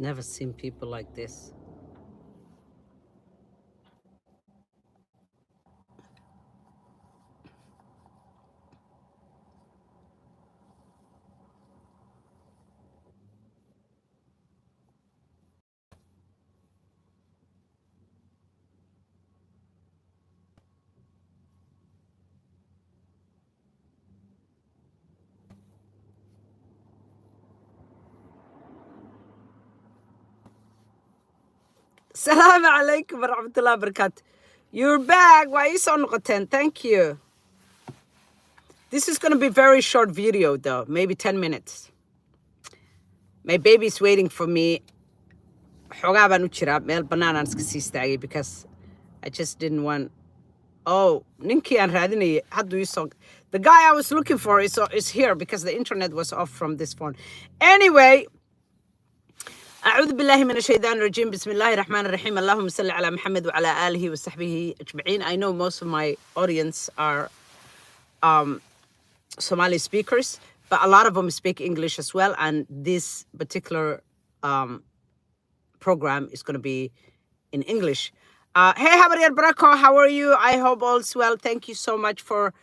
Never seen people like this. Assalamu alaikum warahmatullahi wabarakatuh. You're back. Why is on Noqoteen? Thank you. This is going to be a very short video though, maybe 10 minutes. My baby's waiting for me. Xogaa baan u jiraa meel bannaan aan iska sii istaagay because I just didn't want. Oh, ninkii aan raadinayay hadduu ii soo. The guy I was looking for is here because the internet was off from this phone. Anyway, أعوذ بالله من الشيطان الرجيم بسم الله الرحمن الرحيم اللهم صل على محمد وعلى آله وصحبه أجمعين. I know most of my audience are Somali speakers, but a lot of them speak English as well, and this particular program is going to be in English. Hey, Habariel Braco, how are you? I hope all's well. Thank you so much for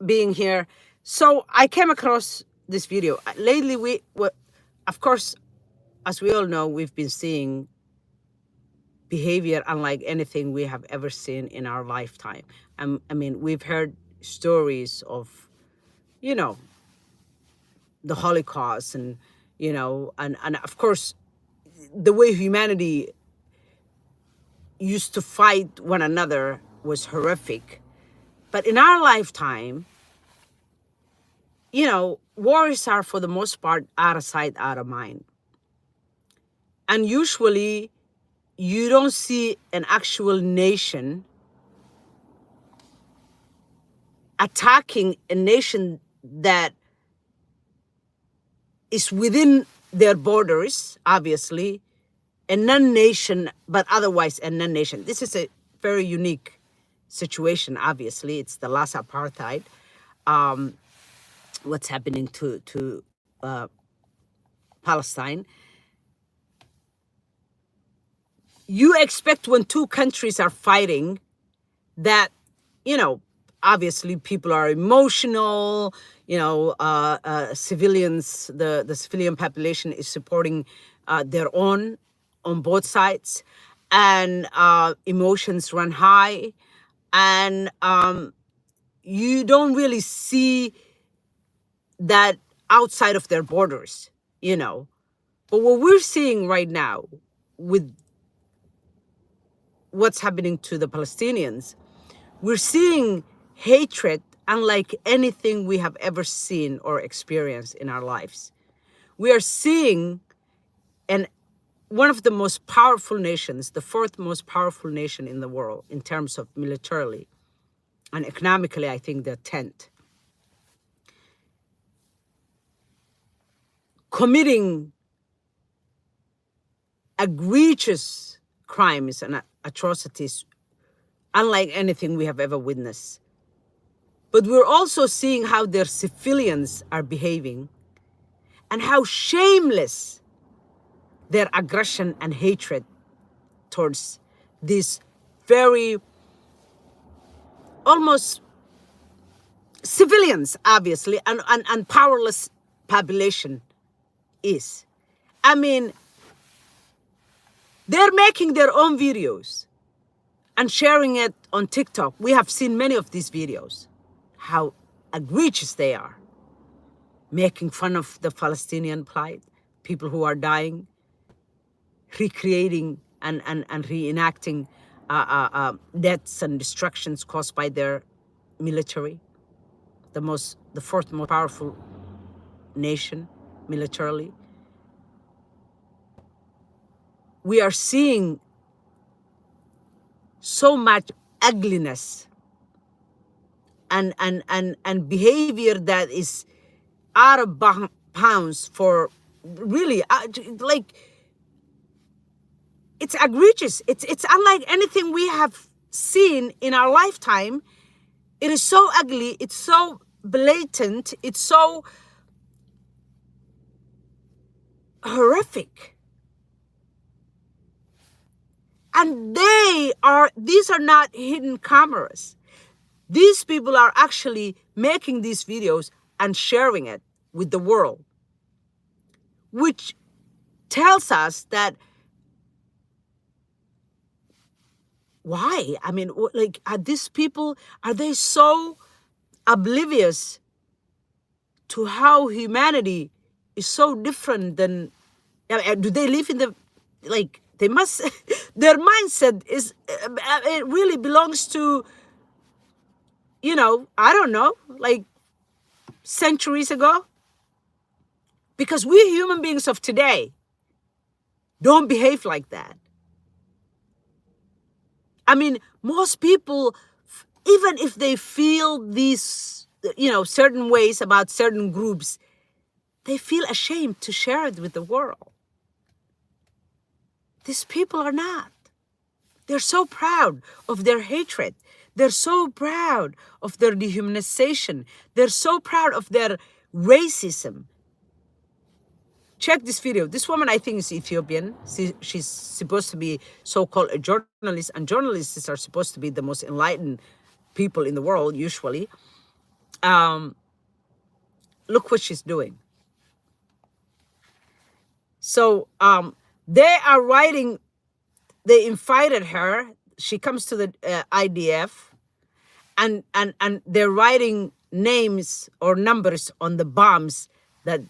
being here. So I came across this video. Lately, of course, as we all know, we've been seeing behavior unlike anything we have ever seen in our lifetime. I mean, we've heard stories of, you know, the Holocaust and, you know, and of course, the way humanity used to fight one another was horrific. But in our lifetime, you know, wars are for the most part out of sight, out of mind. And usually you don't see an actual nation attacking a nation that is within their borders, obviously, a non-nation, but otherwise a non-nation. This is a very unique situation, obviously. It's the last apartheid. What's happening to Palestine. You expect when two countries are fighting that, you know, obviously people are emotional, you know, civilians, the civilian population is supporting their own on both sides, and emotions run high, and you don't really see that outside of their borders, you know. But what we're seeing right now with what's happening to the Palestinians, we're seeing hatred unlike anything we have ever seen or experienced in our lives. We are seeing one of the most powerful nations, the fourth most powerful nation in the world in terms of militarily and economically, I think the 10th, committing egregious crimes and atrocities unlike anything we have ever witnessed. But we're also seeing how their civilians are behaving and how shameless their aggression and hatred towards this very almost civilians, obviously, and powerless population is. I mean, they're making their own videos and sharing it on TikTok. We have seen many of these videos, how egregious they are, making fun of the Palestinian plight, people who are dying, recreating and reenacting deaths and destructions caused by their military, the fourth most powerful nation militarily. We are seeing so much ugliness and behavior that is out of bounds for really like it's egregious. It's unlike anything we have seen in our lifetime. It is so ugly. It's so blatant. It's so horrific. And these are not hidden cameras. These people are actually making these videos and sharing it with the world, which tells us that why? I mean, like, are these people, are they so oblivious to how humanity is so different than, do they live in the, like, they must, their mindset is, it really belongs to, you know, I don't know, like centuries ago. Because we human beings of today don't behave like that. I mean, most people, even if they feel these, you know, certain ways about certain groups, they feel ashamed to share it with the world. These people are not. They're so proud of their hatred. They're so proud of their dehumanization. They're so proud of their racism. Check this video. This woman, I think, is Ethiopian. She's supposed to be so-called a journalist, and journalists are supposed to be the most enlightened people in the world, usually. Look what she's doing. So they are writing, they invited her. She comes to the IDF, and they're writing names or numbers on the bombs that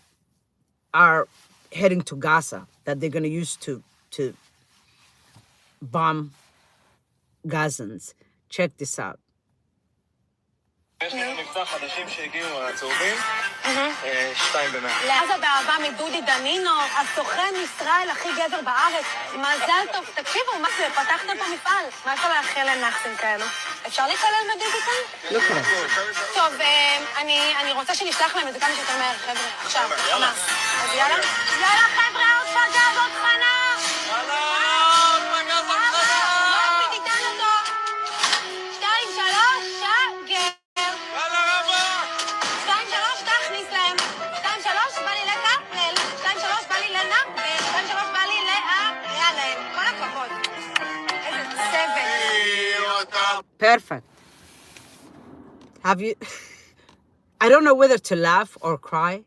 are heading to Gaza, that they're going to use to bomb Gazans. Check this out. יש לנו מבצע חדשים שהגיעו הצהובים, 2 ב-100. לעזה באהבה מדודי דנינו, הסוכן ישראל הכי גבר בארץ. מזל טוב, תקשיבו, מה זה? פתחתם פה מפעל. מה אפשר לאחל לנחסים כאלו? אפשר להיכלל בדיגיטל? לא קרה. טוב, אני רוצה שנשלח להם את זה כמה שיותר מהר, חבר'ה. עכשיו, חמאס. אז יאללה? יאללה, חבר'ה, עוד פגז, עוד חנה! יאללה, עוד פגז, עוד חנה! לא, תיתן אותו. 2, 3, שגר. Perfect. Have you, I don't know whether to laugh or cry.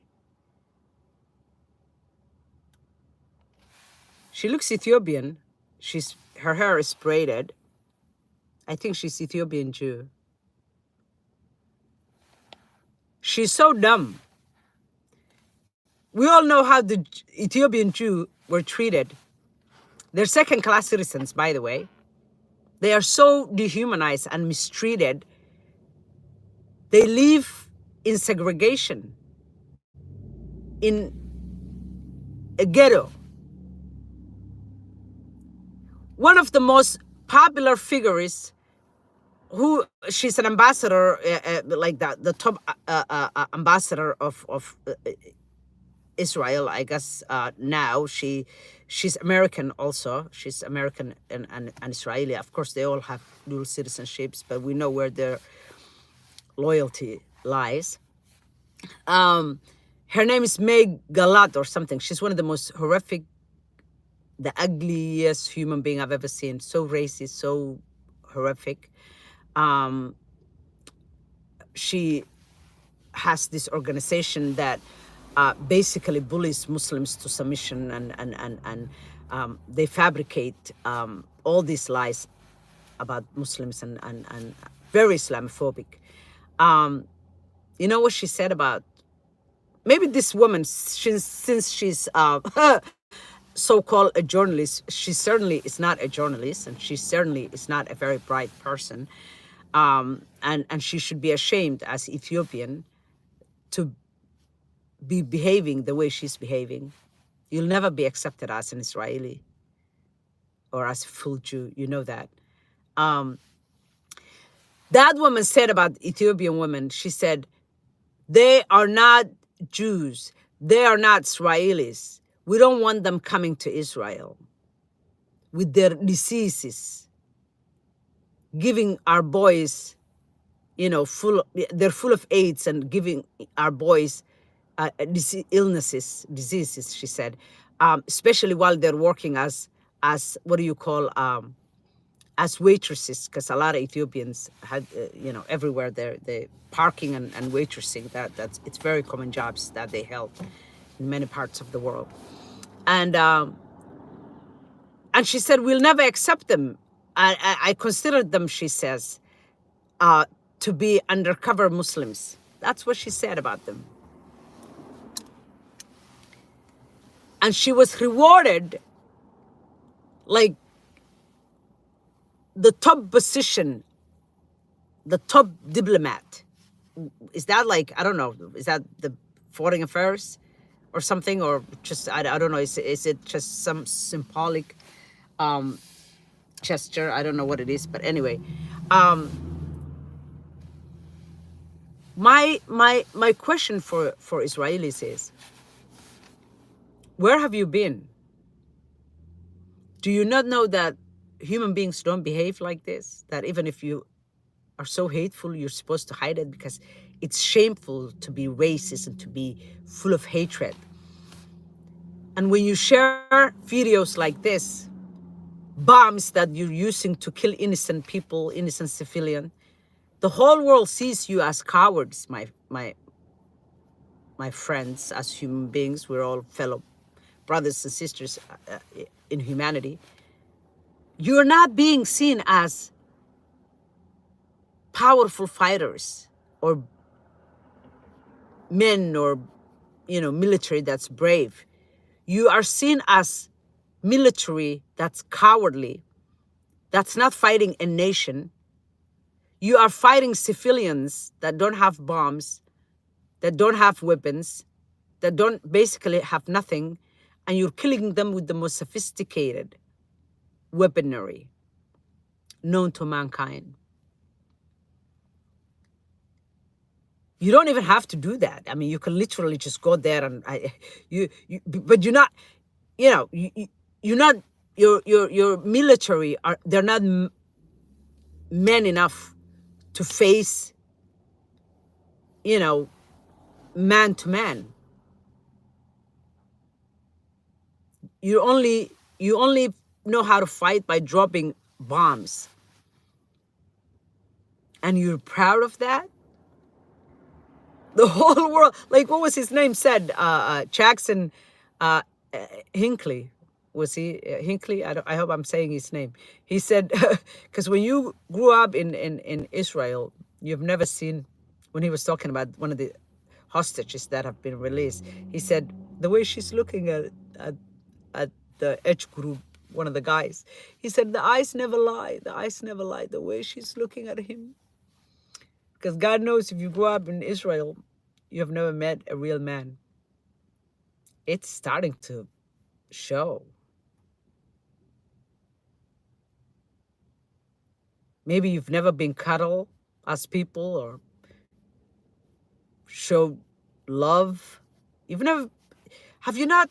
She looks Ethiopian. Her hair is braided. I think she's Ethiopian Jew. She's so dumb. We all know how the Ethiopian Jew were treated. They're second-class citizens, by the way. They are so dehumanized and mistreated. They live in segregation, in a ghetto. One of the most popular figures, who she's an ambassador, like the top ambassador of Israel, I guess. Now she's American also. She's American and Israeli. Of course, they all have dual citizenships, but we know where their loyalty lies. Her name is Meg Galat or something. She's one of the most horrific, the ugliest human being I've ever seen. So racist, so horrific. She has this organization that basically bullies Muslims to submission, and they fabricate all these lies about Muslims and very Islamophobic. You know what she said about, maybe this woman, since she's so-called a journalist, she certainly is not a journalist, and she certainly is not a very bright person. And she should be ashamed as Ethiopian to be behaving the way she's behaving. You'll never be accepted as an Israeli or as a full Jew. You know that. That woman said about Ethiopian women, she said, they are not Jews. They are not Israelis. We don't want them coming to Israel with their diseases, giving our boys, you know, they're full of AIDS and giving our boys diseases, she said. especially while they're working as what do you call, as waitresses, because a lot of Ethiopians had, everywhere they parking and waitressing. That's it's very common jobs that they held in many parts of the world. And she said, we'll never accept them. I considered them, she says, to be undercover Muslims. That's what she said about them. And she was rewarded like the top position, the top diplomat. Is that like, I don't know, is that the foreign affairs or something? Or just, I don't know, is it just some symbolic gesture? I don't know what it is, but anyway. My question for Israelis is, where have you been? Do you not know that human beings don't behave like this? That even if you are so hateful, you're supposed to hide it, because it's shameful to be racist and to be full of hatred. And when you share videos like this, bombs that you're using to kill innocent people, innocent civilian, the whole world sees you as cowards, my friends. As human beings, we're all fellow brothers and sisters in humanity. You're not being seen as powerful fighters or men or, military that's brave. You are seen as military that's cowardly, that's not fighting a nation. You are fighting civilians that don't have bombs, that don't have weapons, that don't basically have nothing, and you're killing them with the most sophisticated weaponry known to mankind. You don't even have to do that. I mean, you can literally just go there and but you're not, you're not, your military they're not men enough to face, man to man. You only know how to fight by dropping bombs. And you're proud of that? The whole world, like, what was his name said? Jackson Hinckley. Was he Hinckley? I hope I'm saying his name. He said, because when you grew up in Israel, you've never seen, when he was talking about one of the hostages that have been released, he said, the way she's looking at the H group, one of the guys, he said, the eyes never lie. The eyes never lie. The way she's looking at him. Because God knows, if you grew up in Israel, you have never met a real man. It's starting to show. Maybe you've never been cuddled as people or show love. Have you not?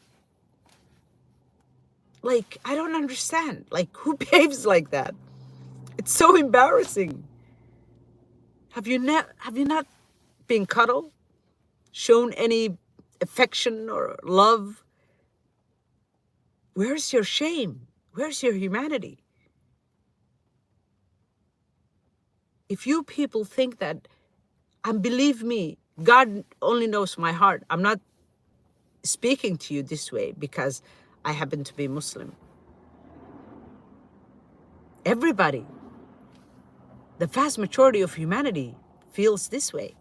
Like, I don't understand. Like, who behaves like that? It's so embarrassing. Have you not been cuddled? Shown any affection or love? Where's your shame? Where's your humanity? If you people think that, and believe me, God only knows my heart. I'm not speaking to you this way because I happen to be Muslim. Everybody, the vast majority of humanity feels this way.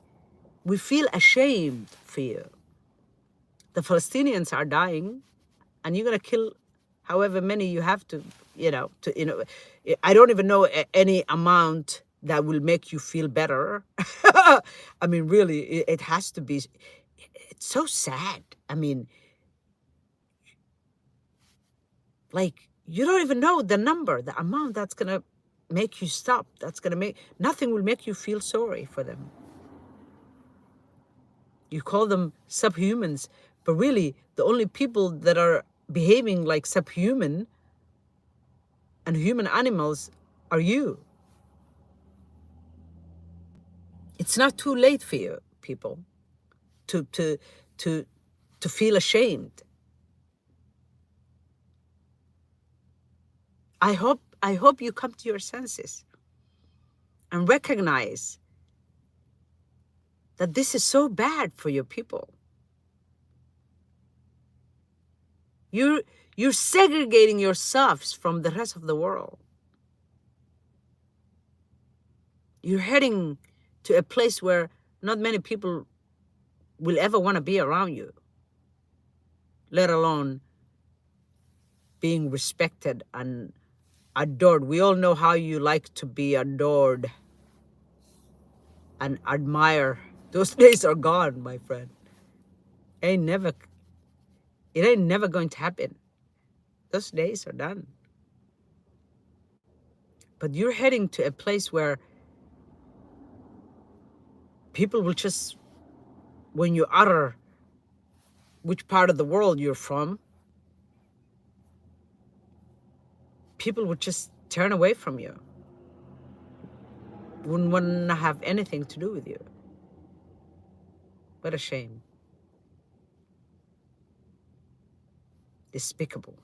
We feel ashamed for you. The Palestinians are dying, and you're gonna kill however many you have to, I don't even know any amount that will make you feel better. I mean, really, it has to be. It's so sad. I mean, like, you don't even know the number, the amount that's gonna make you stop. Nothing will make you feel sorry for them. You call them subhumans, but really, the only people that are behaving like subhuman and human animals are you. It's not too late for you, people, to feel ashamed. I hope you come to your senses and recognize that this is so bad for your people. You're segregating yourselves from the rest of the world. You're heading to a place where not many people will ever want to be around you, let alone being respected and adored. We all know how you like to be adored and admired. Those days are gone, my friend. It ain't never going to happen. Those days are done. But you're heading to a place where people will just, when you utter which part of the world you're from, people would just turn away from you. Wouldn't want to have anything to do with you. What a shame. Despicable.